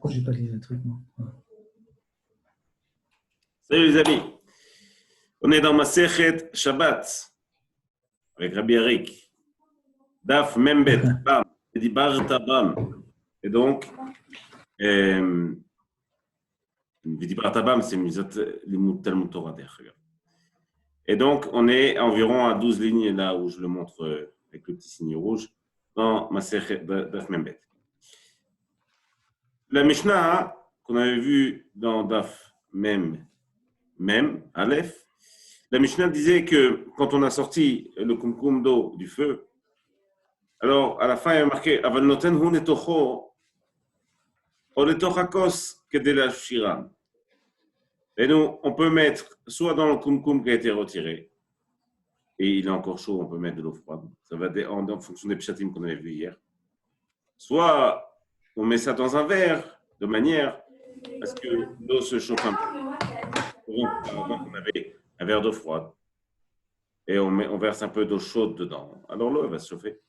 Pourquoi j'ai pas les trucs, moi? Salut les amis, on est dans Masechet Shabbat avec Rabbi Arik. Daf Membet, Bam, Dibarta Bam. Et donc, Dibarta Bam, c'est Limut Talmud Torah derrière. Et donc, on est environ à 12 lignes là où je le montre avec le petit signe rouge dans Masechet Daf Membet. La Mishnah qu'on avait vue dans Daf Mem, Aleph, la Mishnah disait que quand on a sorti le kumkum d'eau du feu, alors à la fin il y a marqué Aval noten hu netocho o letoch hakos kedei lashira. Et nous, on peut mettre soit dans le kumkum qui a été retiré, et il est encore chaud, on peut mettre de l'eau froide. Ça va en fonction des pshatim qu'on avait vu hier. Soit on met ça dans un verre, de manière à ce que l'eau se chauffe un peu. Avant, on avait un verre d'eau froide. Et on verse un peu d'eau chaude dedans. Alors l'eau, elle va se chauffer.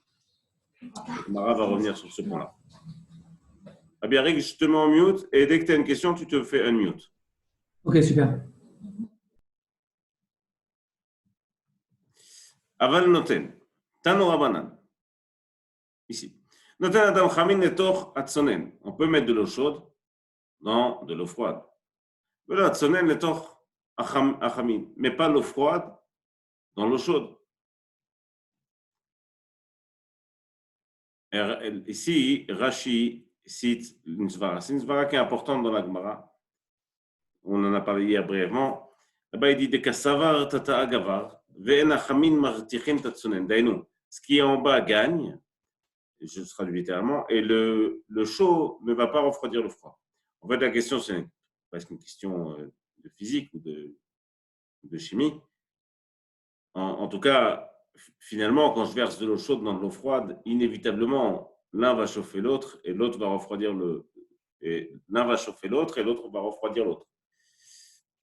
Mara va revenir sur ce point-là. Abiarik, je te mets en mute et dès que tu as une question, tu te fais unmute. Ok, super. Aval noten. Tano rabanan. Ici. Noten adam chamin letoch atzonen. On peut mettre de l'eau chaude dans de l'eau froide. De l'eau atzonen letoch achamin. Mais pas l'eau froide dans l'eau chaude. Ici, Rashi cite une svara. C'est une svara qui est importante dans la Gemara. On en a parlé hier brièvement. Là-bas, il dit de kassavar tata agavar, ve'en achamin martichin tatsunen. Dainu, ce qui est en bas gagne, je traduis littéralement, et le chaud ne va pas refroidir le froid. En fait, la question, c'est presque une question de physique ou de chimie. En tout cas, finalement, quand je verse de l'eau chaude dans de l'eau froide, inévitablement, l'un va chauffer l'autre et l'autre va refroidir l'un va chauffer l'autre et l'autre va refroidir l'autre.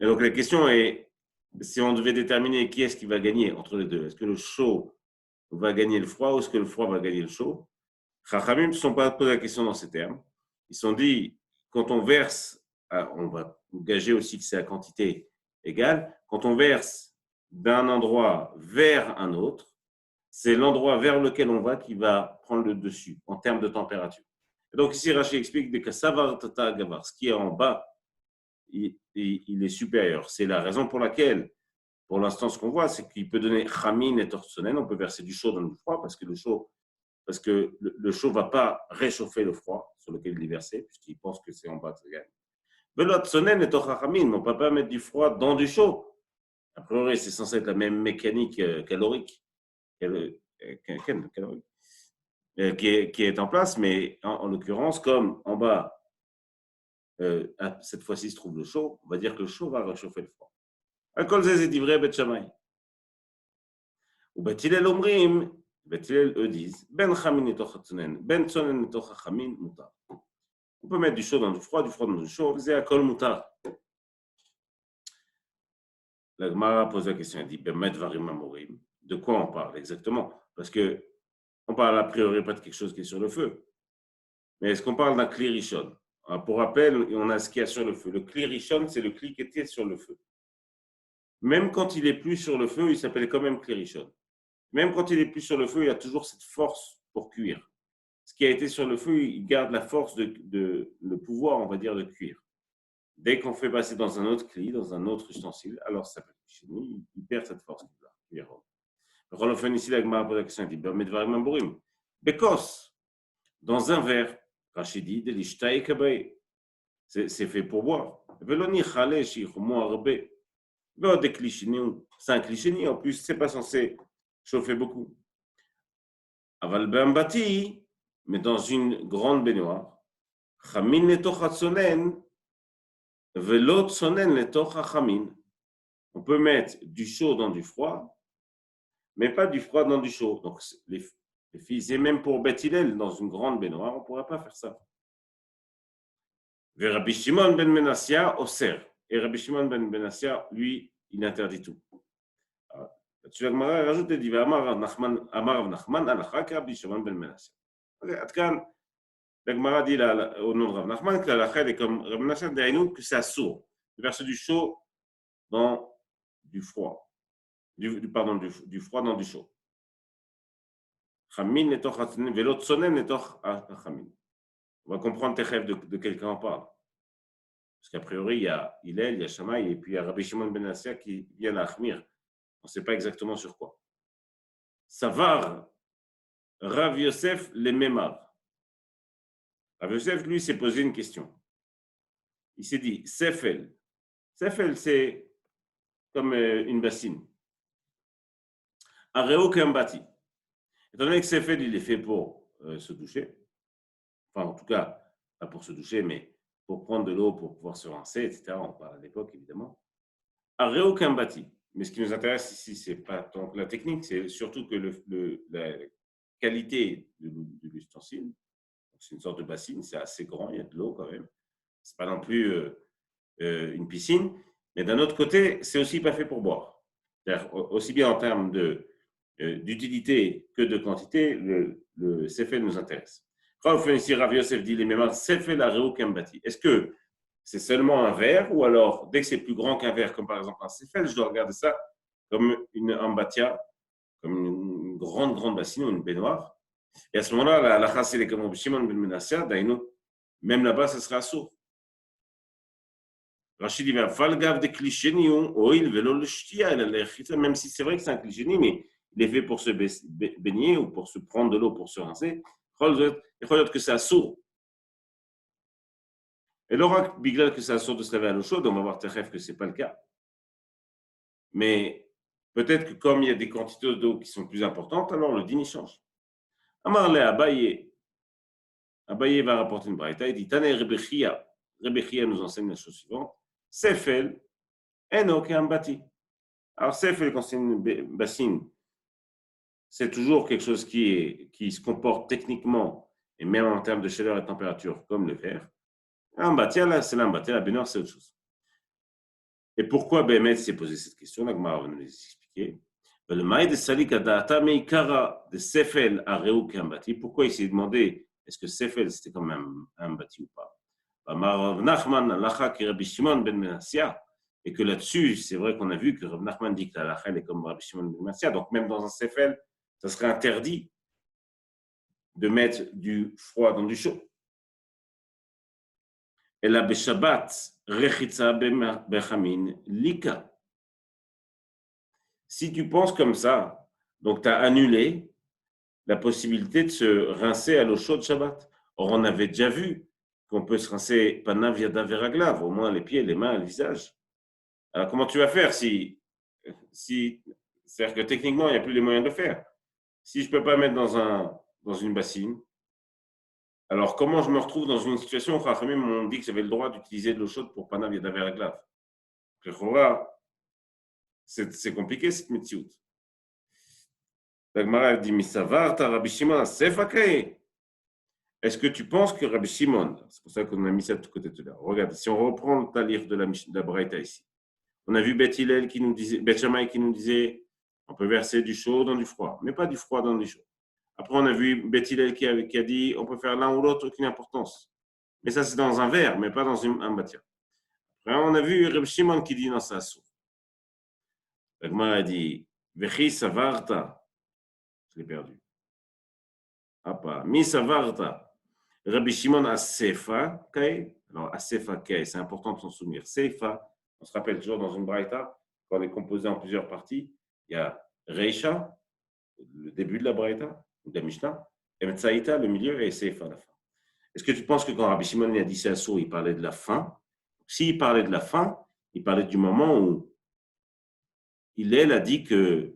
Et donc la question est, si on devait déterminer qui est-ce qui va gagner entre les deux, est-ce que le chaud va gagner le froid ou est-ce que le froid va gagner le chaud? Chachamim ne se sont pas posé la question dans ces termes. Ils se sont dit, quand on verse, on va gager aussi que c'est à quantité égale, quand on verse d'un endroit vers un autre, c'est l'endroit vers lequel on va qui va prendre le dessus en termes de température. Et donc ici, Rashi explique que savar tata gavar, ce qui est en bas, il est supérieur. C'est la raison pour laquelle, pour l'instant, ce qu'on voit, c'est qu'il peut donner chamin et torsonen, on peut verser du chaud dans le froid parce que le chaud ne va pas réchauffer le froid sur lequel il est versé, puisqu'il pense que c'est en bas, ça gagne. Velot sonen et torchamin, on ne peut pas mettre du froid dans du chaud. A priori, c'est censé être la même mécanique calorique qui est en place, mais en l'occurrence, comme en bas, cette fois-ci se trouve le chaud, on va dire que le chaud va réchauffer le froid. Akol zeh divrei Bet Shammai. Ou Bet Hillel omrim, Bet Hillel eux disent, ben chamin netoch hatzonen, ben tzonen netoch hachamin mutar. On peut mettre du chaud dans du froid dans du chaud, c'est akol mutar. La Gemara pose la question, elle dit, ben met varim amorim. De quoi on parle exactement? Parce que on parle a priori pas de quelque chose qui est sur le feu. Mais est-ce qu'on parle d'un kli rishon? Pour rappel, on a ce qu'il y a sur le feu. Le kli rishon, c'est le kli qui était sur le feu. Même quand il n'est plus sur le feu, il s'appelle quand même kli rishon. Même quand il n'est plus sur le feu, il y a toujours cette force pour cuire. Ce qui a été sur le feu, il garde la force le pouvoir, on va dire, de cuire. Dès qu'on fait passer dans un autre kli, dans un autre ustensile, alors ça s'appelle kli, il perd cette force. Rolofan ici, la Gemara pose la question, il dit, ben varim amorim. Bekos, dans un verre, Rachidi, de l'ishtaï kabaï. C'est fait pour boire. Veloni chale shichumo arbe. C'est un cliché, en plus, c'est pas censé chauffer beaucoup. Aval bambati, mais dans une grande baignoire, chamin letoch hatzonen, velot sonen letoch hachamin. On peut mettre du chaud dans du froid, mais pas du froid dans du chaud. Donc, les filles, et même pour Bet Hillel, dans une grande baignoire, on ne pourra pas faire ça. Et Rabbi Shimon ben Menassia, Oser. Et Rabbi Shimon ben Menassia, lui, il interdit tout. Tu la Gemara rajoute et dit Amar Rav Nachman alakha Rabbi Shimon ben Menassia. La La Gemara dit au nom de Rav Nachman que la halakha est comme Rav Nachman d'Aïnou, que c'est assourd. De verser du chaud dans du froid. Du froid dans du chaud. Chamin netoch velot tsonen netoch chamin. On va comprendre tes rêves de quelqu'un en parle. Parce qu'a priori, il y a Hillel, il y a Shammai, et puis il y a Rabbi Shimon ben Assia qui vient à Achmir. On ne sait pas exactement sur quoi. Savar, Rav Yosef, les Memar. Rav Yosef, lui, s'est posé une question. Il s'est dit, Sefel. Sefel, c'est comme une bassine. Areo Kambati. Étant donné que Sefel, il est fait pour se doucher, enfin, en tout cas, pas pour se doucher, mais pour prendre de l'eau, pour pouvoir se rincer, etc. On parle à l'époque, évidemment. Areo Kambati. Mais ce qui nous intéresse ici, ce n'est pas tant que la technique, c'est surtout que la qualité de l'ustensile. C'est une sorte de bassine, c'est assez grand, il y a de l'eau quand même. Ce n'est pas non plus une piscine. Mais d'un autre côté, c'est aussi pas fait pour boire. C'est-à-dire, aussi bien en termes d'utilité que de quantité, le Sefel nous intéresse. Quand on fait ici, Rav Yosef dit les mémoires, Sefel Areo Kambati. Est-ce que c'est seulement un verre, ou alors, dès que c'est plus grand qu'un verre, comme par exemple un Sefel, je dois regarder ça comme une ambatia, comme une grande bassine ou une baignoire. Et à ce moment-là, la halakha, c'est comme Shimon ben Menassia, Daïnou, même là-bas, ça sera assourd. Rachid dit, Falgav de Klisheni, oil, velo le shtia, même si c'est vrai que c'est un Klisheni, mais il est fait pour se baigner ou pour se prendre de l'eau pour se rincer. Il faut dire que c'est assourd. Et l'aura, Biglal, que c'est assourd de se laver à l'eau chaude, on va voir Techef que ce n'est pas le cas. Mais peut-être que comme il y a des quantités d'eau qui sont plus importantes, alors le dîner change. Amar le Abaye. Abaye va rapporter une braïta. Il dit Tane Rebechia. Rebechia nous enseigne la chose suivante. Sefel, eno keambati. Alors, Sefel, quand c'est une bassine, c'est toujours quelque chose qui se comporte techniquement, et même en termes de chaleur et de température, comme le verre. Ambati, là, c'est l'ambati, la baignoire, c'est autre chose. Et pourquoi Bémet s'est posé cette question? La Gemara va nous expliquer. Le maï de Salik Adata Meikara de Sefel à Réou Kambati. Pourquoi il s'est demandé est-ce que Sefel c'était quand même un bâti ou pas? Rav Nachman Lacha qui Rabbi Shimon ben Menassia. Et que là-dessus, c'est vrai qu'on a vu que Rav Nachman dit que la Lacha est comme Rabbi Shimon ben Menassia. Donc même dans un Sefel, ça serait interdit de mettre du froid dans du chaud. Et la Beshabbat Rechitza Bechamin Lika. Si tu penses comme ça, donc tu as annulé la possibilité de se rincer à l'eau chaude Shabbat. Or, on avait déjà vu qu'on peut se rincer Panav Yada Veraglav, au moins les pieds, les mains, le visage. Alors, comment tu vas faire si c'est-à-dire que techniquement, il n'y a plus les moyens de le faire. Si je ne peux pas mettre dans une bassine, alors comment je me retrouve dans une situation où Chachamim m'ont dit que j'avais le droit d'utiliser de l'eau chaude pour Panav Yada Veraglav? C'est compliqué cette mitziout. La Gemara dit Misavar ta Rabbi Shimon Sefakae. Est-ce que tu penses que Rabbi Shimon, c'est pour ça qu'on a mis ça de côté tout à l'heure. Regarde, si on reprend le talir de la Braïta ici, on a vu Beth Hillel qui nous disait, Beth Shammai qui nous disait, on peut verser du chaud dans du froid, mais pas du froid dans du chaud. Après, on a vu Beth Hillel qui a dit, on peut faire l'un ou l'autre, aucune importance. Mais ça, c'est dans un verre, mais pas dans un matière. Après, on a vu Rabbi Shimon qui dit, non, ça assourd. La Gemara a dit, Vechi savarta. Je l'ai perdu. Apa. Mi savarta. Rabbi Shimon Asefa Kai. Alors, Asefa Kai, c'est important de s'en souvenir. Sefa, on se rappelle toujours dans une braïta, quand on est composé en plusieurs parties, il y a Reisha, le début de la braïta, ou de la Mishnah, et Metzaïta, le milieu, et Sefa, la fin. Est-ce que tu penses que quand Rabbi Shimon a dit c'est assourd, il parlait de la fin? S'il parlait de la fin, il parlait du moment où il a dit que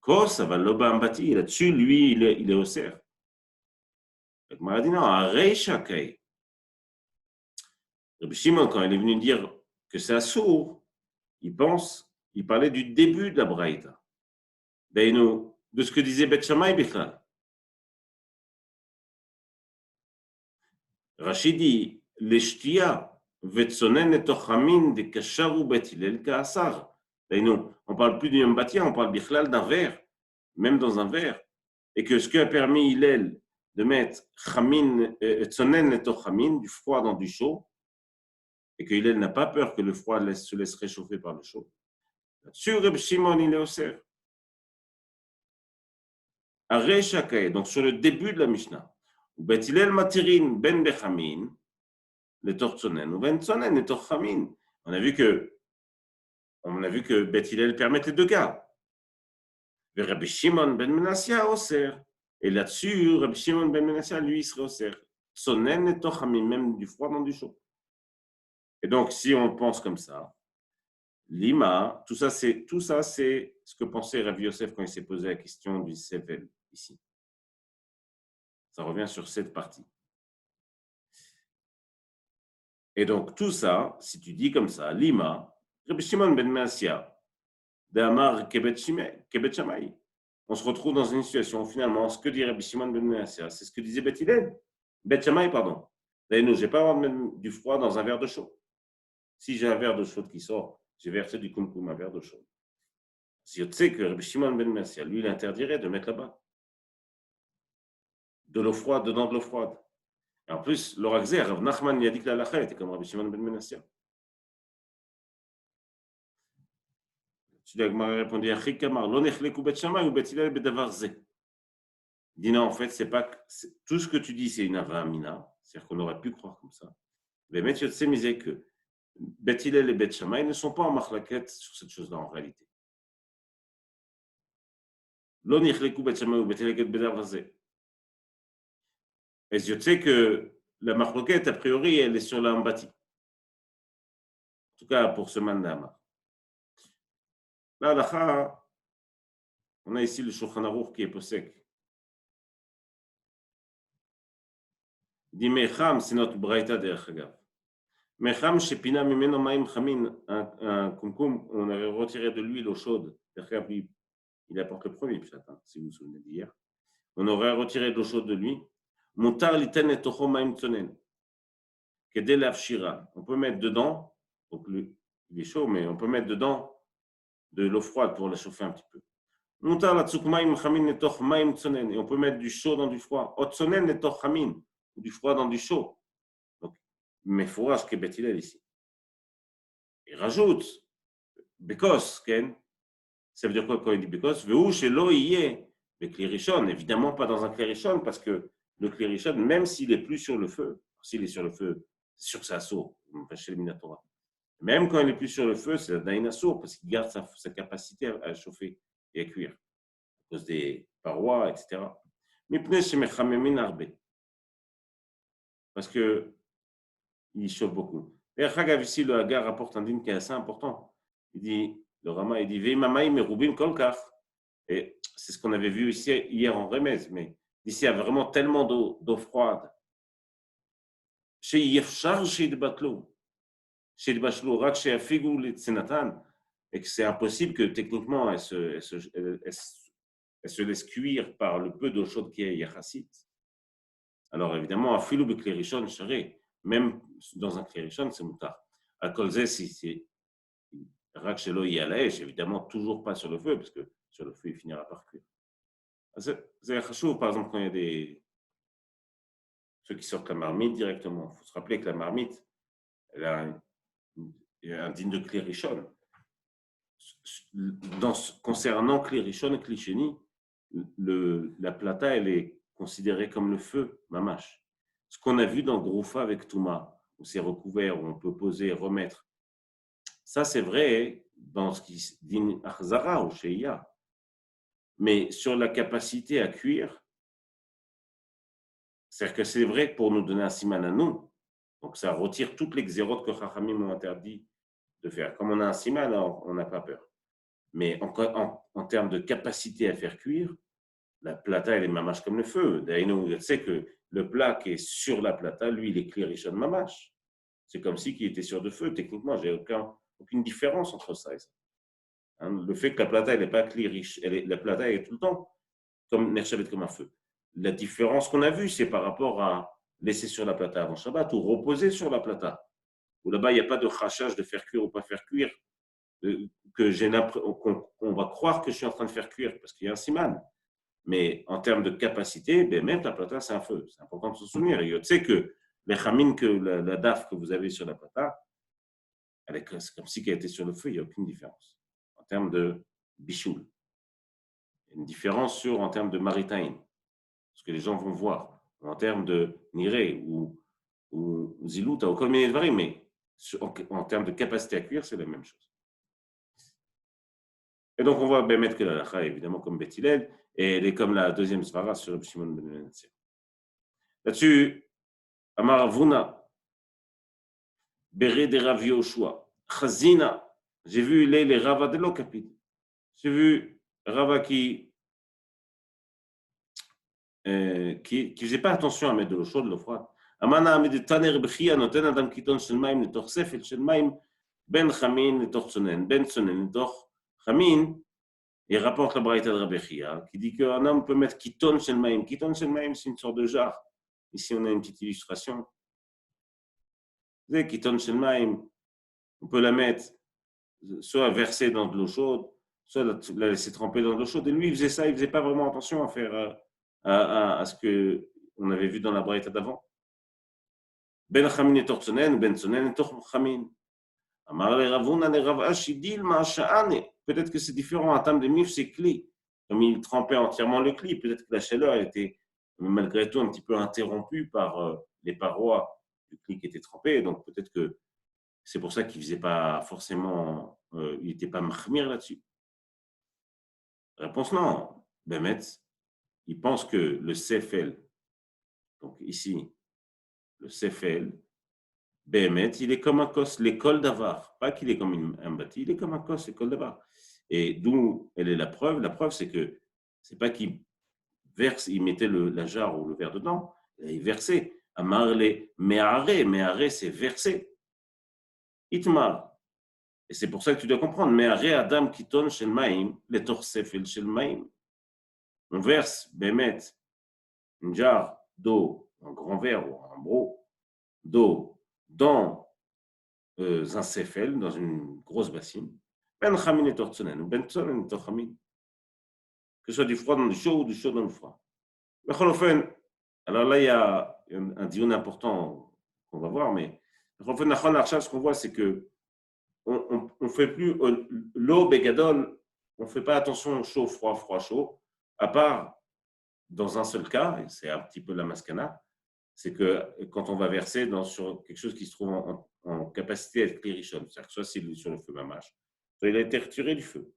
Kos, va l'oba ambati, là-dessus, lui, il est au cerf. Donc, il m'a dit non, à Reisha Kai. Rabbi Shimon, quand il est venu dire que c'est assourd, il parlait du début de la Braïta. De ce que disait Beth Shammai Bichal. Rachid dit, les shtia, vetsonen et tochamin de kasharu Beth Hillel ka'asar. On parle plus d'un bâtiment, on parle Bichlal d'un verre, même dans un verre. Et que ce qui a permis Hillel de mettre tsonen letoch chamin, du froid dans du chaud, et que Hillel n'a pas peur que le froid se laisse réchauffer par le chaud. Sur Reb Shimon, il est osser. Arei Shakae, donc sur le début de la Mishnah, Bet Hillel matirin ben bechamin, letoch tsonen, ou ben tsonen letoch chamin. On a vu que Bet Hillel permet les deux cas. Et Rabbi Shimon ben Menassia osser. Et là-dessus, Rabbi Shimon ben Menassia, lui, il serait osser. Tsonen letoch chamin, même du froid dans du chaud. Et donc, si on pense comme ça, Lima, tout ça, c'est ce que pensait Rabbi Yosef quand il s'est posé la question du Sevel, ici. Ça revient sur cette partie. Et donc, tout ça, si tu dis comme ça, Lima, Rabbi Shimon ben Menassia, d'Amar Kebet Shammai, on se retrouve dans une situation où finalement, ce que dit Rabbi Shimon ben Menassia, c'est ce que disait Bet Hillel. Bet Shammai, pardon. D'ailleurs, je n'ai pas le droit de mettre du froid dans un verre de chaud. Si j'ai un verre de chaud qui sort, j'ai versé du kumkum, un verre de chaud. Si je sais que Rabbi Shimon ben Menassia, lui, il interdirait de mettre là-bas de l'eau froide, dedans de l'eau froide. Et en plus, l'oraxé, Rav Nachman, il a dit que la lacha était comme Rabbi Shimon ben Menassia. L'Agmara répondit à Chikamar, l'onechleku bet Shammai ou bet Hillel bedavar ze. Il dit non, en fait, tout ce que tu dis, c'est une avamina, c'est-à-dire qu'on aurait pu croire comme ça. Mais Met Yotse misait que Bet Hillel et Bet Shammai ne sont pas en machlaket sur cette chose-là en réalité. L'onechleku bet Shammai ou bet Hillel bedavar ze. Et je sais que la marloquette, a priori, elle est sur la Ambati. En tout cas, pour ce mandama. Là, la on a ici le Shulchan Aruch qui est posek. Il dit Mecham, c'est notre braïta derech hagav. Mecham, shepina mimeno maim chamin, un kumkum, on avait retiré de lui l'eau chaude. Il apporte le premier pshat, si vous vous souvenez d'hier. On aurait retiré de l'eau chaude de lui. Mutar liten et tocho maim tsonen. Kedel avshira. On peut mettre dedans, donc il est chaud, mais on peut mettre dedans de l'eau froide pour la chauffer un petit peu. Mutar la tsuk maim chamin et toch maim tsonen. Et on peut mettre du chaud dans du froid. Otsonen et toch chamin. Ou du froid dans du chaud. Donc, mais fourrage que Bet Hillel ici. Il rajoute Bekos, Ken. Ça veut dire quoi quand il dit Bekos? Veu shelo yeh beklirishon. Évidemment pas dans un klirishon, parce que le klirishon, même s'il est plus sur le feu, s'il est sur le feu, c'est sûr que c'est assourd, chez le Minatora. Même quand il est plus sur le feu, c'est un assourd, parce qu'il garde sa capacité à chauffer et à cuire, à cause des parois, etc. Mipnei shemechamemin arbe. Parce que il chauffe beaucoup. Et Chagav ici, le Hagar rapporte un dîme qui est assez important. Il dit, le Rama, il dit, Veimamaï merubim kolkach. Et c'est ce qu'on avait vu ici hier en remèze, mais ici, il y a vraiment tellement d'eau froide. Chez Yefchar, chez Dbatlo, Rak, chez Afigou, les Tsenatan, et que c'est impossible que techniquement, elle se laisse cuire par le peu d'eau chaude qu'il y a Yachassit. Alors évidemment, Afilou Beklirishon, Charé. Même dans un klirishon, c'est moutar. À Kolzé, si c'est Rak Shelo Yalaesh, évidemment, toujours pas sur le feu, parce que sur le feu, il finira par cuire. C'est chachou, par exemple, quand il y a ceux qui sortent la marmite directement. Il faut se rappeler que la marmite, elle a un digne de klirishon. Concernant klirishon et klisheni, la plata, elle est considérée comme le feu, mamash. Ce qu'on a vu dans Groufa avec Touma, où c'est recouvert, où on peut poser et remettre, ça c'est vrai dans ce qui dit Achzara ou Sheia. Mais sur la capacité à cuire, c'est-à-dire que c'est vrai pour nous donner un siman à nous, donc ça retire toutes les xérotes que Chachamim ont interdit de faire. Comme on a un siman, on n'a pas peur. Mais en termes de capacité à faire cuire, la plata, elle est mamash comme le feu. D'ailleurs, tu sais que le plat qui est sur la plata, lui, il est klirishon mamash. C'est comme si il était sur de feu. Techniquement, j'ai aucune différence entre ça et ça. Le fait que la plata, elle n'est pas klirish, la plata, elle est tout le temps comme Nershavet, comme un feu. La différence qu'on a vue, c'est par rapport à laisser sur la plata avant Shabbat ou reposer sur la plata. Où là-bas, il n'y a pas de rachage de faire cuire ou pas faire cuire, qu'on va croire que je suis en train de faire cuire parce qu'il y a un siman. Mais en termes de capacité, ben, même la plata, c'est un feu. C'est important de se souvenir. Et tu sais que les chamines, la daf que vous avez sur la plata, c'est comme si elle était sur le feu, il n'y a aucune différence. En termes de bichoul. Il y a une différence en termes de maritime, ce que les gens vont voir. En termes de niré ou zilut, au colminé de vari, mais en termes de capacité à cuire, c'est la même chose. Et donc, on voit mettre que la lacha, évidemment, comme Beth Hillel, et elle est comme la deuxième svara sur le Shimon ben Menatzir. Là-dessus, Amar Avuna, Béré de Rav Yoshua, Chazina, j'ai vu les Rava de l'Okapid. J'ai vu Rava qui faisait pas attention à mettre de l'eau chaude, de l'eau froide. Amana Amid Taner Bechia, noten Adam Kiton Shel Maim, Netoch Sefel Shel Maim, Ben Chamin, Netoch Tzonen, Ben Tzonen, Netoch Chamin. Il rapporte la Braïta de Rabbi Chia, qui dit qu'un homme peut mettre Kiton Shel Maim. Kiton Shel Maim, c'est une sorte de jarre. Ici, on a une petite illustration. Vous savez, Kiton Shel Maim, on peut la mettre soit versée dans de l'eau chaude, soit la laisser tremper dans de l'eau chaude. Et lui, il faisait ça, il ne faisait pas vraiment attention à faire à ce qu'on avait vu dans la Braïta d'avant. Ben Chamin et Tortsonen, Ben Tsonen et Tor Chamin. Amar le Ravuna le Rav Ashi Dilma Sha'ane. Peut-être que c'est différent en termes de mif, c'est cli. Comme il trempait entièrement le cli, peut-être que la chaleur était malgré tout un petit peu interrompue par les parois du cli qui étaient trempées. Donc peut-être que c'est pour ça qu'il ne faisait pas forcément, il n'était pas mahmir là-dessus. Réponse non. Bemet, il pense que le sefel, donc ici, le sefel, Bemet, il est comme un kos, l'école d'avar. Pas qu'il est comme un bâti, il est comme un kos, l'école d'avar. Et d'où elle est la preuve? La preuve, c'est que c'est pas qu'il verse, il mettait la jarre ou le verre dedans, il versait. Amarle, meharé, c'est verser. Itmar. Et c'est pour ça que tu dois comprendre. Meharé Adam kiton shel maim, le torsefel shel maim. On verse, Bemet, une jarre d'eau, un grand verre ou un bro d'eau dans un sefel, dans une grosse bassine. Ben chamin et tortsonen, ou ben tsonen et torchamin. Que ce soit du froid dans du chaud ou du chaud dans le froid. Alors là, il y a un dion important qu'on va voir, mais ce qu'on voit, c'est que on ne fait plus l'eau bégadol, on ne fait pas attention chaud, froid, froid, chaud, à part dans un seul cas, et c'est un petit peu la mascana, c'est que quand on va verser sur quelque chose qui se trouve en capacité à être clairichonne, c'est-à-dire que soit s'il est sur le feu mamache, soit il a été retiré du feu.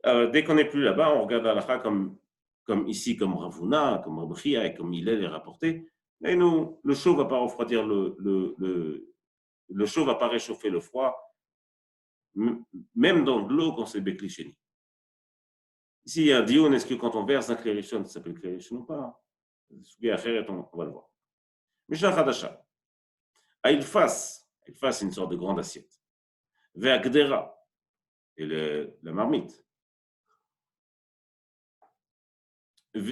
Dès qu'on n'est plus là-bas, on regarde l'halakha comme ici, comme Ravuna, comme Rabbi Chia et comme il est rapporté. Et nous, le chaud ne va pas refroidir le chaud ne va pas réchauffer le froid, même dans de l'eau quand c'est Beklichéni. Ici, il y a un dion, est-ce que quand on verse un clairichon, ça s'appelle clairichon ou pas? On va le voir. Mishnah Chadasha. Aïlfas, c'est une sorte de grande assiette. Ve'agdera, et la marmite.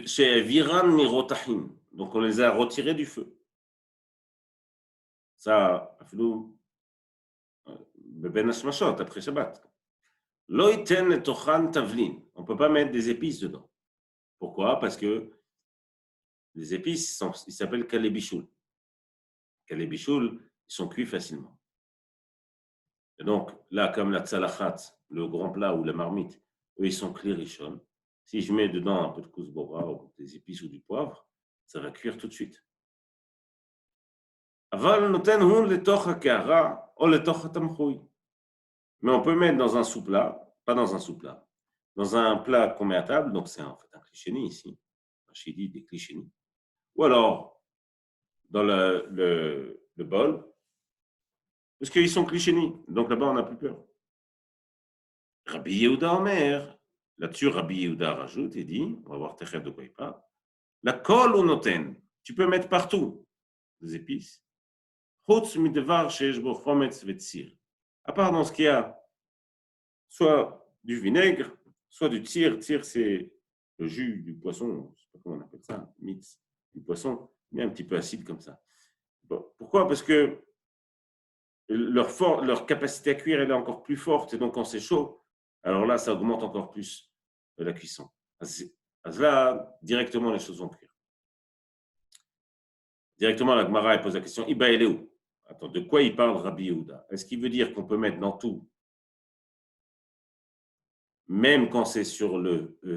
Chez Viran Mirotahim, donc on les a retirés du feu. Ça, Ben Hashmashot, après Shabbat. Loïten et Tochan Tavlin, on ne peut pas mettre des épices dedans. Pourquoi? Parce que les épices, ils s'appellent Kalebichoul. Kalebichoul, ils sont cuits facilement. Et donc, là, comme la tzalachat, le grand plat ou la marmite, eux, ils sont klirichon. Si je mets dedans un peu de kousbora ou des épices ou du poivre, ça va cuire tout de suite. Aval noten hun letoch hakara ou letoch hatamchoui. Mais on peut mettre dans un sous-plat, pas dans un sous-plat, dans un plat qu'on met à table, donc c'est en fait un clichéni ici, un chidi des clichénis, ou alors dans le bol, parce qu'ils sont clichénis, donc là-bas on n'a plus peur. Rabbi Yehuda Omer, là-dessus Rabbi Yehuda rajoute et dit, on va voir Techef de quoi il parle, la kol ou noten, tu peux mettre partout des épices, chutz midevar sheyesh bo chometz vetzir, à part dans ce qu'il y a soit du vinaigre, soit du tir. Tir, c'est le jus du poisson, je ne sais pas comment on appelle ça, mitz du poisson, mais un petit peu acide comme ça. Bon, pourquoi? Parce que leur capacité à cuire, elle est encore plus forte, et donc quand c'est chaud, alors là, ça augmente encore plus la cuisson. là, directement, les choses vont cuire. Directement, la Gemara elle pose la question, Iba elle est où? Attends, de quoi il parle Rabbi Yehuda? Est-ce qu'il veut dire qu'on peut mettre dans tout, même quand c'est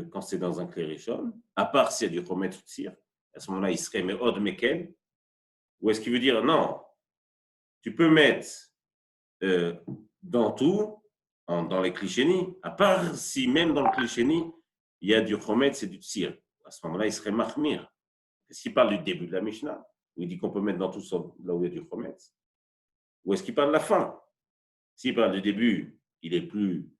quand c'est dans un klérishon, à part s'il y a du chometz ou tsir, à ce moment-là, il serait meod mekel? Ou est-ce qu'il veut dire non, tu peux mettre dans tout, dans les klishénis, à part si même dans le klishéni, il y a du chometz et du tsir. À ce moment-là, il serait mahmir. Est-ce qu'il parle du début de la Mishnah, où il dit qu'on peut mettre dans tout là où il y a du chometz? Ou est-ce qu'il parle de la fin? S'il parle du début, il est plus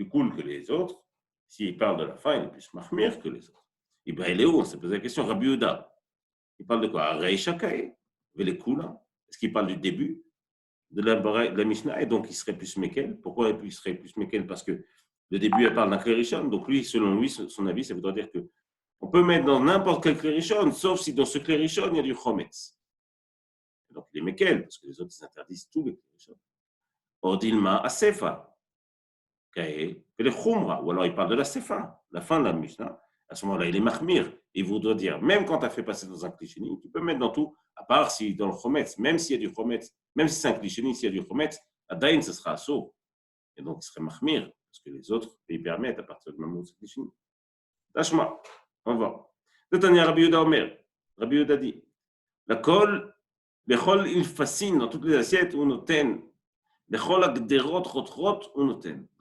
cool que les autres. S'il parle de la fin, il est plus mahmir que les autres. Et bien, il est où? On s'est posé la question. Rabbi Yehuda, il parle de quoi? Reisha Kae, Velekula. Est-ce qu'il parle du début de la Mishnah? Et donc, il serait plus Mekel. Pourquoi il serait plus Mekel? Parce que le début, elle parle d'un klérishon. Donc, lui, selon lui, son avis, ça voudrait dire que on peut mettre dans n'importe quel klérishon, sauf si dans ce klérishon, il y a du chometz. Donc, il est Mekel, parce que les autres, ils interdisent tous les klérishon. Ordilma Asefa. Ou alors il parle de la Sefa, la fin de la Mishnah. À ce moment-là, il est mahmir. Il voudrait dire, même quand tu as fait passer dans un klisheni, tu peux mettre dans tout, à part si dans le chometz, même s'il y a du chometz, même si c'est un klisheni, s'il y a du chometz, à Daïn, ce sera assaut. Et donc, il serait mahmir, parce que les autres, ils permettent à partir du moment où c'est klisheni. Tashma, on va. Netanya Rabbi Yehuda Omer. Rabbi Yehuda dit, la kol, les chol, il fascine dans toutes les assiettes où nous tenons. Dans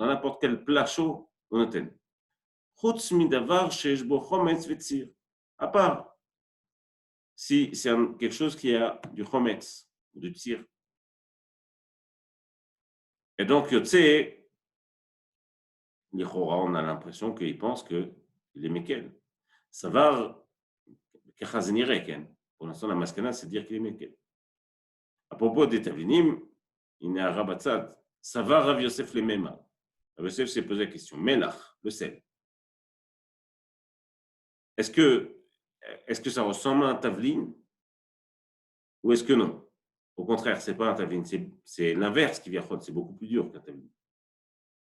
n'importe quel plat chaud, on noten. À part si c'est quelque chose qui a du chometz ou du tsir. Et donc, Yotse, on a l'impression qu'il pense qu'il est Mekel. Savar, pour l'instant, la maskana, c'est dire qu'il est Mekel. À propos des Tavlinim, il est à Rabatzad. Savar Rav Yosef le Mema. Rav Yosef s'est posé la question. Melach, le sel. Est-ce que ça ressemble à un tavlin ou est-ce que non? Au contraire, ce n'est pas un tavlin, c'est l'inverse qui vient c'est beaucoup plus dur qu'un tavlin.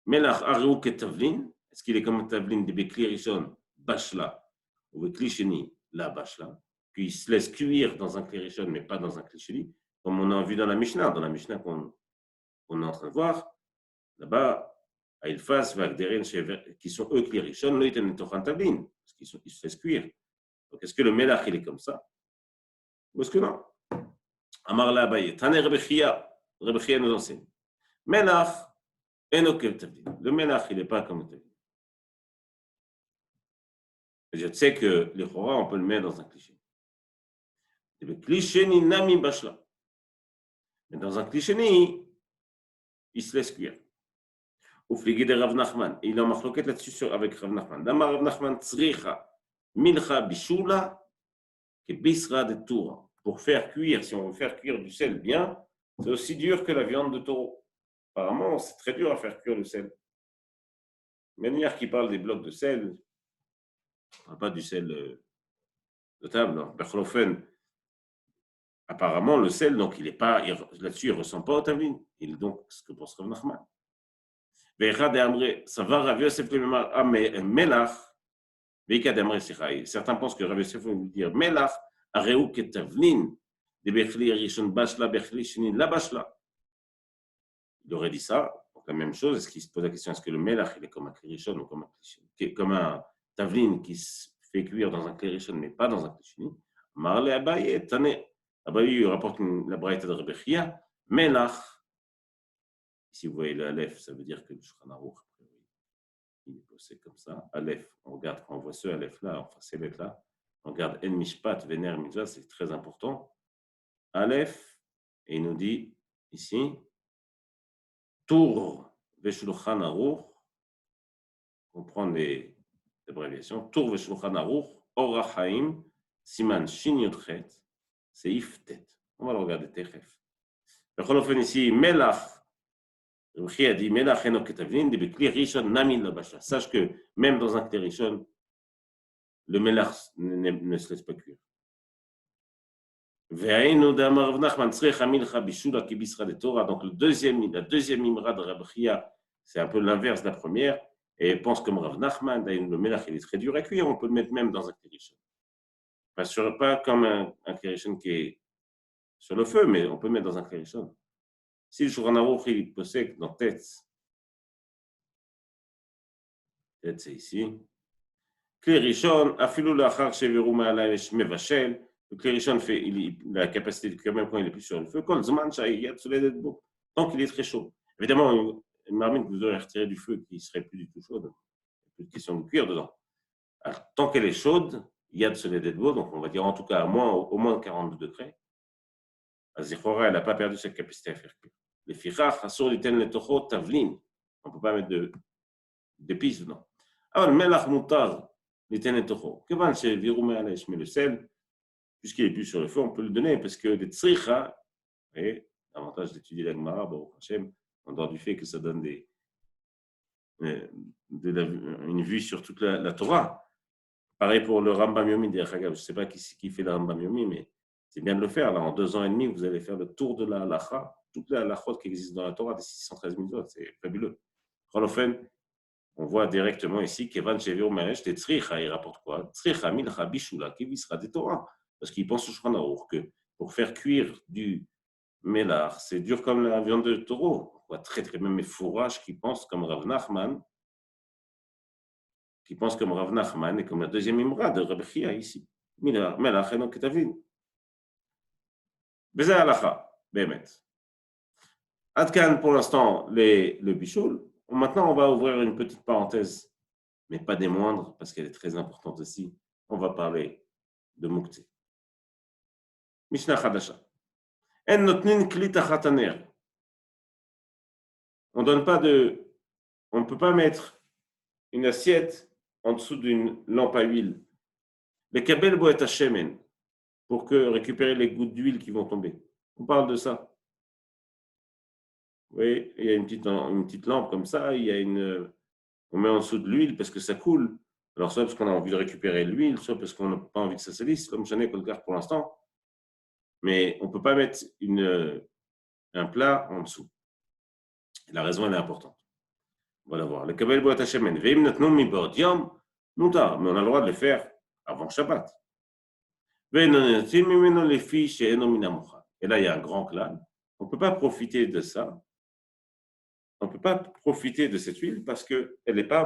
Melach Arou que tavlin, est-ce qu'il est comme un tavlin de Bekli Rishon, Bashla, ou Bekli Sheni, la Bashla, puis il se laisse cuire dans un Kli Rishon, mais pas dans un Kli Sheni, comme on a vu dans la Mishnah qu'on est en train de voir, là-bas, à Ilfas, Vagderen, qui sont eux Kli Rishon, là, ils étaient en tavlin, parce qu'ils se laissent cuire. Donc, est-ce que le Melach, il est comme ça? Ou est-ce que non? Amar la Abaye, Taner Rebechia nous enseigne. Melach, enokel tavlin. Le Melach, il n'est pas comme le tavlin. Je sais que les Chora, on peut le mettre dans un cliché. Le cliché ni nami bashla. Mais dans un cliché, il se laisse cuire. Oufligé de Rav Nachman. Il a marqué là-dessus avec Rav Nachman. Damar Rav Nachman tzricha milcha bishula ke bisra de toura. Pour faire cuire, si on veut faire cuire du sel bien, c'est aussi dur que la viande de taureau. Apparemment, c'est très dur à faire cuire le sel. Manière qui parle des blocs de sel, on ne parle pas du sel de table. Bechlofen, apparemment, le sel, donc il est pas là-dessus, il ne ressemble pas au tavlin. Il est donc ce que pense Rav Nachman. Certains pensent que Rav Yosef veut dire Melach, Areu ke tavlin, de Bechli Rishon Bashla, Bechli Sheni la Bashla. Il aurait dit ça, donc la même chose. Est-ce qu'il se pose la question, est-ce que le Melach, il est comme un Rishon ou comme un tavlin qui se fait cuire dans un Rishon, mais pas dans un Sheni? Marle Abaye, Tane. Abaye rapporte la braïta de Rebechia, Melach. Si vous voyez le Aleph, ça veut dire que le Shulchan Aruch, il est posé comme ça. Aleph, on regarde quand on voit ce Aleph-là, enfin ces lettres-là, on regarde En Mishpat, Vener Mitzvah, c'est très important. Aleph, et il nous dit ici, Tour Veshulchan Aruch, on prend les abréviations, Tour Veshulchan Aruch, Orach Haim, Siman Shin Yudchet, Seif Tet. On va le regarder Techef. Le fait ici, Melach, Ruchi a dit, Melach Enoch Ketavlin, de Bekli Rishon Namin la Bashla. Sache que même dans un Kli Rishon, le Melach ne se laisse pas cuire. Donc, la deuxième imra de Rabbi Chia, c'est un peu l'inverse de la première. et pense comme Rav Nachman, le Melach il est très dur à cuire, on peut le mettre même dans un Kli Rishon. Pas comme un Kli Rishon qui est sur le feu, mais on peut le mettre dans un Kli Rishon. Si le Shulchan Aruch il possède dans tête c'est ici, Kli Rishon, afilou lachar sheviru ma'alai mevashel, le Kli Rishon il a la capacité de cuire même quand il est plus sur le feu, kol zman sha'iyat soledet bo, tant qu'il est très chaud. Évidemment, une marmite que vous aurez retirée du feu qui ne serait plus du tout chaude, il n'y a plus de question de cuire dedans. Alors, tant qu'elle est chaude, il y a de soledet bo, donc on va dire en tout cas au moins 42 degrés. La Zichora, elle n'a pas perdu sa capacité à faire cuire. Les fichach, asur liten letocho tavlin. On ne peut pas mettre d'épices dedans. Alors, le melach mutar liten letocho. Kevan sheviru me'alesh, mais le sel, puisqu'il est plus sur le feu, on peut le donner parce que les tzricha, et l'avantage d'étudier la Gemara, Baruch Hashem, en dehors du fait que ça donne une vue sur toute la Torah. Pareil pour le Rambam Yomi, je ne sais pas qui fait le Rambam Yomi, mais c'est bien de le faire. Là, en 2 ans et demi, vous allez faire le tour de la halacha, toute la halachot qui existe dans la Torah, des 613 000 autres. C'est fabuleux. Rolofen, on voit directement ici qu'Evan Shevir Meresh, des tzricha, il rapporte quoi? Tzricha, milcha, bishula, qui sera des Torah. Parce qu'il pense au Shulchan Aruch que pour faire cuire du mélar, c'est dur comme la viande de taureau. On voit très, très même mes fourrages qui pensent comme Rav Nachman, et comme la deuxième imra de Rabbi Chia ici. Melach, donc Ketavin. Beza halacha, bémet. Adkan pour l'instant le bichoul. Maintenant, on va ouvrir une petite parenthèse, mais pas des moindres, parce qu'elle est très importante aussi. On va parler de Muktzeh. Mishnah Chadasha. En notnin kli tachat haner. On ne peut pas mettre une assiette en dessous d'une lampe à huile. Le kabel boet hashemen, pour récupérer les gouttes d'huile qui vont tomber. On parle de ça. Vous voyez, il y a une petite lampe comme ça, on met en dessous de l'huile parce que ça coule. Alors, soit parce qu'on a envie de récupérer l'huile, soit parce qu'on n'a pas envie que ça salisse, comme j'en ai Colgar pour l'instant. Mais on ne peut pas mettre un plat en dessous. La raison, elle est importante. Voilà voir. Le kabel boat hashemen. Veim natnom mi ba'od yom, mutar. Mais on a le droit de le faire avant Shabbat. Et là, il y a un grand clal. On ne peut pas profiter de ça. On ne peut pas profiter de cette huile parce qu'elle n'est pas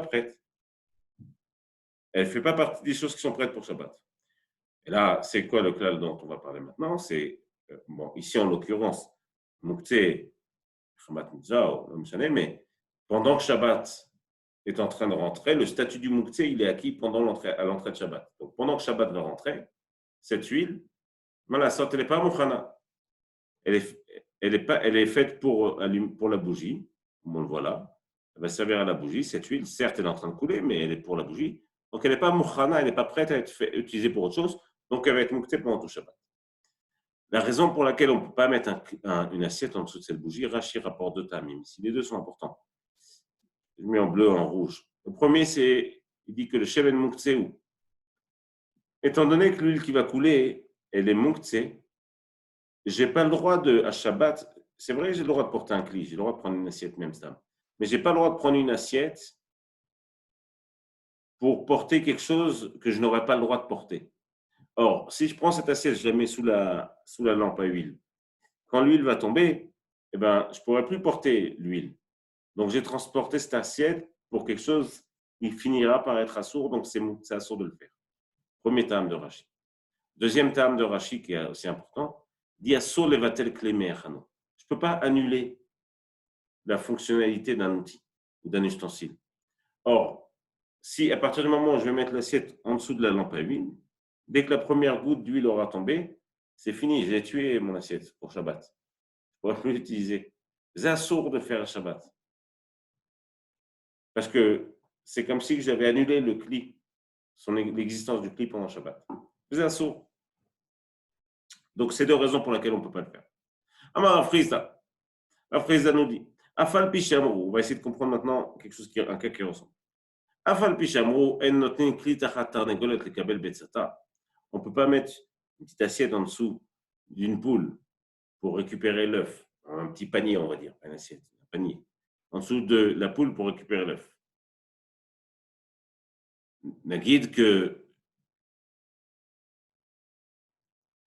prête. Elle ne fait pas partie des choses qui sont prêtes pour Shabbat. Et là, c'est quoi le clal dont on va parler maintenant? C'est, ici en l'occurrence, Muktzeh, Chamat Mitzvah, mais pendant que Shabbat est en train de rentrer, le statut du Muktzeh, il est acquis à l'entrée de Shabbat. Donc pendant que Shabbat va rentrer, cette huile, elle n'est pas Mouchana. Elle est faite pour la bougie, comme on le voit là. Elle va servir à la bougie. Cette huile, certes, elle est en train de couler, mais elle est pour la bougie. Donc, elle n'est pas mouchana, elle n'est pas prête à être utilisée pour autre chose. Donc, elle va être mouktée pendant tout Shabbat. La raison pour laquelle on ne peut pas mettre une assiette en dessous de cette bougie, Rashi rapporte 2 tamim. Ici, les 2 sont importants. Je mets en bleu et en rouge. Le premier, il dit que le shemen mouktseou, étant donné que l'huile qui va couler, elle est mouktée, je n'ai pas le droit à Shabbat, c'est vrai, j'ai le droit de porter un kli, j'ai le droit de prendre une assiette même ça, mais je n'ai pas le droit de prendre une assiette pour porter quelque chose que je n'aurais pas le droit de porter. Or, si je prends cette assiette, je la mets sous la lampe à huile, quand l'huile va tomber, je ne pourrai plus porter l'huile. Donc, j'ai transporté cette assiette pour quelque chose qui finira par être assourd, donc c'est assourd de le faire. Premier terme de Rashi. Deuxième terme de Rashi qui est aussi important, dit assour levatel klemer. Je ne peux pas annuler la fonctionnalité d'un outil ou d'un ustensile. Or, si à partir du moment où je vais mettre l'assiette en dessous de la lampe à huile, dès que la première goutte d'huile aura tombé, c'est fini, j'ai tué mon assiette pour Shabbat. Je ne pourrai plus l'utiliser. C'est assourd de faire Shabbat. Parce que c'est comme si j'avais annulé le kli, l'existence du kli pendant Shabbat. C'est assourd. Donc, c'est 2 raisons pour lesquelles on ne peut pas le faire. Amar Afrizda. Afrizda nous dit, Afal Pishamrou, on va essayer de comprendre maintenant un cas qui ressemble. Afal Pishamrou, en notnin kli tachat tarnegolet lekabel betzata. On ne peut pas mettre une petite assiette en dessous d'une poule pour récupérer l'œuf. Un petit panier, on va dire, pas une assiette, un panier. En dessous de la poule pour récupérer l'œuf. Nagid que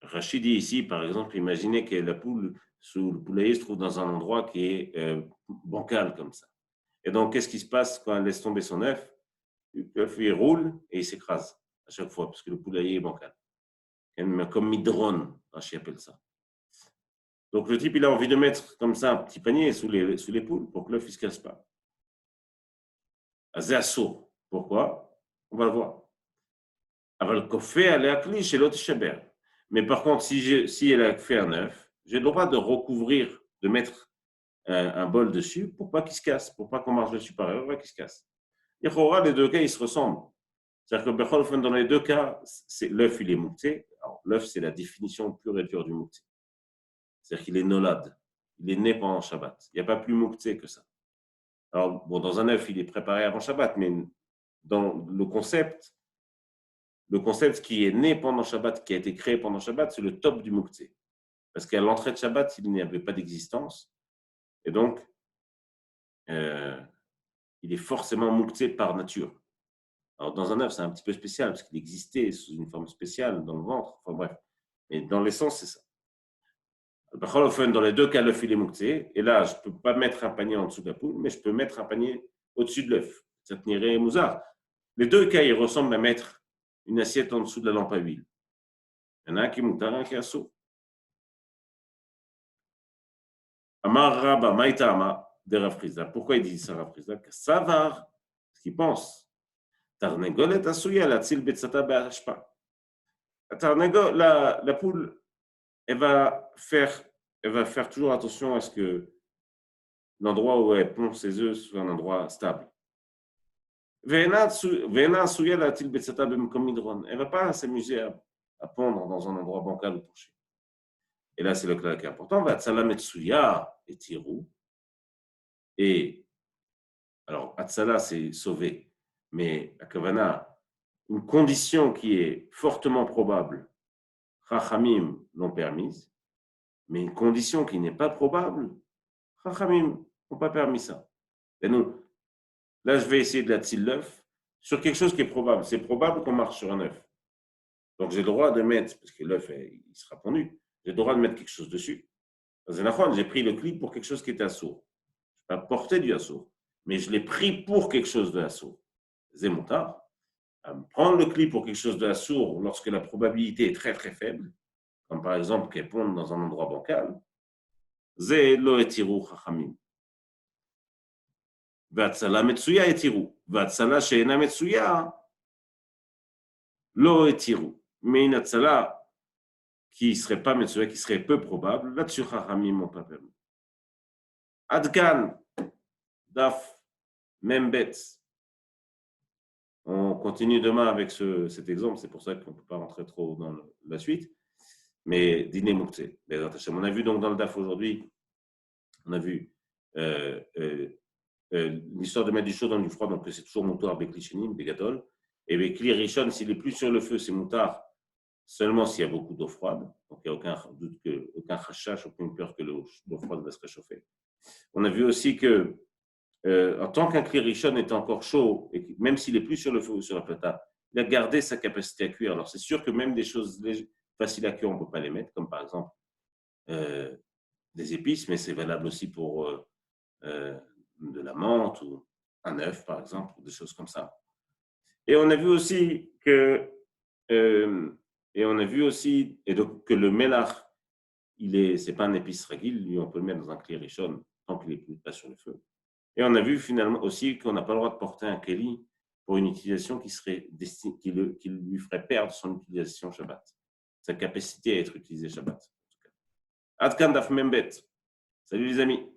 Rachid dit ici, par exemple, imaginez que la poule sous le poulailler se trouve dans un endroit qui est bancal comme ça. Et donc, qu'est-ce qui se passe quand elle laisse tomber son œuf? L'œuf, il roule et il s'écrase à chaque fois, parce que le poulailler est bancal. Comme midron, Rachid appelle ça. Donc, le type, il a envie de mettre comme ça un petit panier sous les poules pour que l'œuf ne se casse pas. C'est assourd. Pourquoi? On va le voir. Mais par contre, si elle a fait un œuf, j'ai le droit de recouvrir, de mettre un bol dessus pour pas qu'il se casse, pour pas qu'on marche dessus par erreur, pas qu'il se casse. Et les deux cas, ils se ressemblent. C'est-à-dire que dans les deux cas, l'œuf, il est moukté. Alors, l'œuf, c'est la définition pure et dure du moukté. C'est-à-dire qu'il est nolad. Il est né pendant Shabbat. Il n'y a pas plus moukté que ça. Alors, bon, dans un œuf, il est préparé avant Shabbat, mais dans le concept qui est né pendant Shabbat, qui a été créé pendant Shabbat, c'est le top du moukté. Parce qu'à l'entrée de Shabbat, il n'y avait pas d'existence. Et donc, il est forcément moukté par nature. Alors, dans un œuf, c'est un petit peu spécial, parce qu'il existait sous une forme spéciale dans le ventre. Enfin bref. Mais dans l'essence, c'est ça. Dans les deux cas, l'œuf, il est moukté. Et là, je ne peux pas mettre un panier en dessous de la poule, mais je peux mettre un panier au-dessus de l'œuf. Ça tenirait mouzard. Les deux cas, ils ressemblent à mettre une assiette en dessous de la lampe à huile. Il y en a un qui est moutar, un qui est assaut. Amar Rabba, Maïtama, de Rav Chizda. Pourquoi il dit ça, Rav Chizda? Que Savar, ce qu'il pense. Tarnegolet asouya la tzil betsata be'ashpa. La poule, elle va faire toujours attention à ce que l'endroit où elle pond ses œufs soit un endroit stable. Elle ne va pas s'amuser à pondre dans un endroit bancal ou penché. Et là, c'est le cas qui est important. Vatsala metsuya et tirou. Et alors, Atsala, c'est sauver. Mais à Kavana, une condition qui est fortement probable, Chachamim l'ont permise, mais une condition qui n'est pas probable, Chachamim n'ont pas permis ça. Et nous, là, je vais essayer de la tille l'œuf sur quelque chose qui est probable. C'est probable qu'on marche sur un œuf. Donc, j'ai le droit de mettre, parce que l'œuf, il sera pondu, j'ai le droit de mettre quelque chose dessus. J'ai pris le clip pour quelque chose qui était assourd. Je n'ai pas porté du assourd, mais je l'ai pris pour quelque chose de assourd. Zemoutar, prendre le clip pour quelque chose de assourd lorsque la probabilité est très très faible, comme par exemple qu'elle ponde dans un endroit bancal, Zé lo etiru chachamim. Vatsala metsuya etiru. Vatsala she'ena metsuya lo etiru. Mais une atsala qui ne serait pas metsuya, qui serait peu probable, là-dessus chachamim n'ont pas permis. Adkan, daf, membet. On continue demain avec cet exemple, c'est pour ça qu'on ne peut pas rentrer trop dans la suite. Mais dîner moukté. On a vu donc dans le DAF aujourd'hui, on a vu l'histoire de mettre du chaud dans du froid, donc c'est toujours moutar beklishenim, begadol. Et bekli rishon, s'il est plus sur le feu, c'est moutar seulement s'il y a beaucoup d'eau froide. Donc il n'y a aucun doute, aucun chachash, aucune peur que l'eau froide va se réchauffer. On a vu aussi que en tant qu'un kli rishon est encore chaud, et même s'il est plus sur le feu ou sur la plata, il a gardé sa capacité à cuire. Alors c'est sûr que même des choses faciles à cuire, on ne peut pas les mettre, comme par exemple des épices, mais c'est valable aussi pour de la menthe ou un œuf, par exemple, ou des choses comme ça. Et on a vu aussi que donc, que le melach, c'est pas un épice ragil, lui on peut le mettre dans un kli rishon tant qu'il n'est pas sur le feu. Et on a vu finalement aussi qu'on n'a pas le droit de porter un keli pour une utilisation qui lui ferait perdre son utilisation Shabbat, sa capacité à être utilisé Shabbat. Adkan daf membet. Salut les amis.